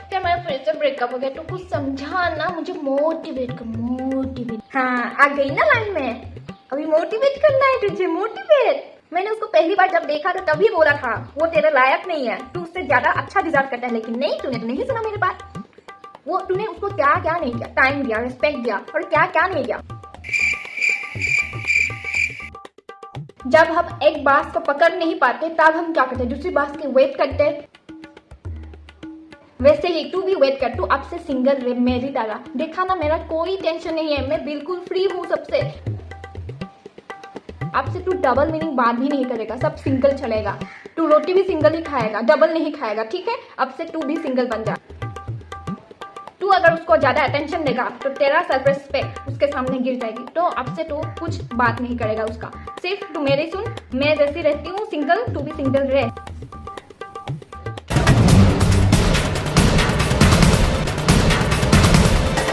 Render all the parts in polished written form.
क्या मेरा फिर से ब्रेकअप हो गया, तो कुछ समझा ना, मुझे मोटिवेट कर, मोटिवेट। हाँ आ गई ना लाइन में, अभी मोटिवेट करना है तुझे, मोटिवेट। मैंने उसको पहली बार जब देखा तो तभी बोला था वो तेरे लायक नहीं है, तू उससे ज्यादा अच्छा डिजर्व करता है, लेकिन नहीं, तूने तो नहीं सुना मेरी बात। वो तूने उसको क्या क्या नहीं किया, टाइम दिया, रिस्पेक्ट दिया, और क्या क्या नहीं किया। जब हम एक बात को पकड़ नहीं पाते तब हम क्या करते, दूसरी बात की वेट करते। वैसे ही तू भी वेट कर, तू अब से सिंगल रहे मेरी तरह। देखा ना, मेरा कोई टेंशन नहीं है, मैं बिल्कुल फ्री हूँ सबसे। अब से तू डबल मीनिंग बात भी नहीं करेगा, सब सिंगल चलेगा। तू रोटी भी सिंगल ही खाएगा, डबल नहीं खाएगा, ठीक है? अब से तू भी सिंगल बन जा। तू अगर उसको ज्यादा अटेंशन देगा तो तेरा सेल्फ रिस्पेक्ट उसके सामने गिर जाएगी। तो अब से तू कुछ बात नहीं करेगा उसका, सिर्फ तू मेरी सुन। मैं जैसी रहती हूँ सिंगल, तू भी सिंगल रह।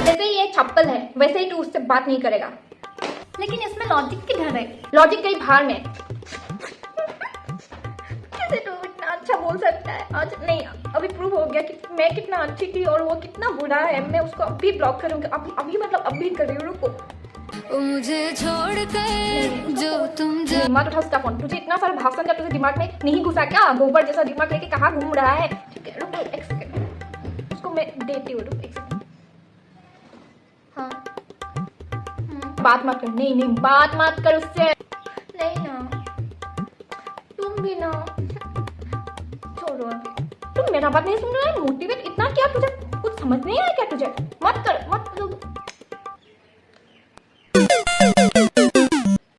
जैसे ये चप्पल है वैसे ही तू उससे बात नहीं करेगा। लेकिन इसमें लॉजिक किधर है? लॉजिक कहीं बाहर में। कैसे तू इतना अच्छा बोल सकता है? आज नहीं, अभी प्रूव हो गया कि मैं कितना अच्छी थी और वो कितना बुरा है। मैं उसको अभी ब्लॉक करूंगी, अभी अभी मतलब अभी कर रही हूँ, रुको। मुझे छोड़ कर जो तुम मत उठा उसका फोन। तुझे इतना सारा भाषण जब तुझे दिमाग में नहीं घुसा क्या? गोबर जैसा दिमाग लेके कहाँ घूम रहा है? ठीक है, रुको एक सेकंड, उसको मैं देती हूँ, रुको एक सेकंड। हाँ बात मत कर, नहीं नहीं बात मत कर उससे, नहीं ना, तुम भी ना, छोड़ो अभी। तुम मेरा बात नहीं सुन रहा है? मोटिवेट इतना क्या, तुझे कुछ समझ नहीं आया क्या? तुझे मत कर, मत।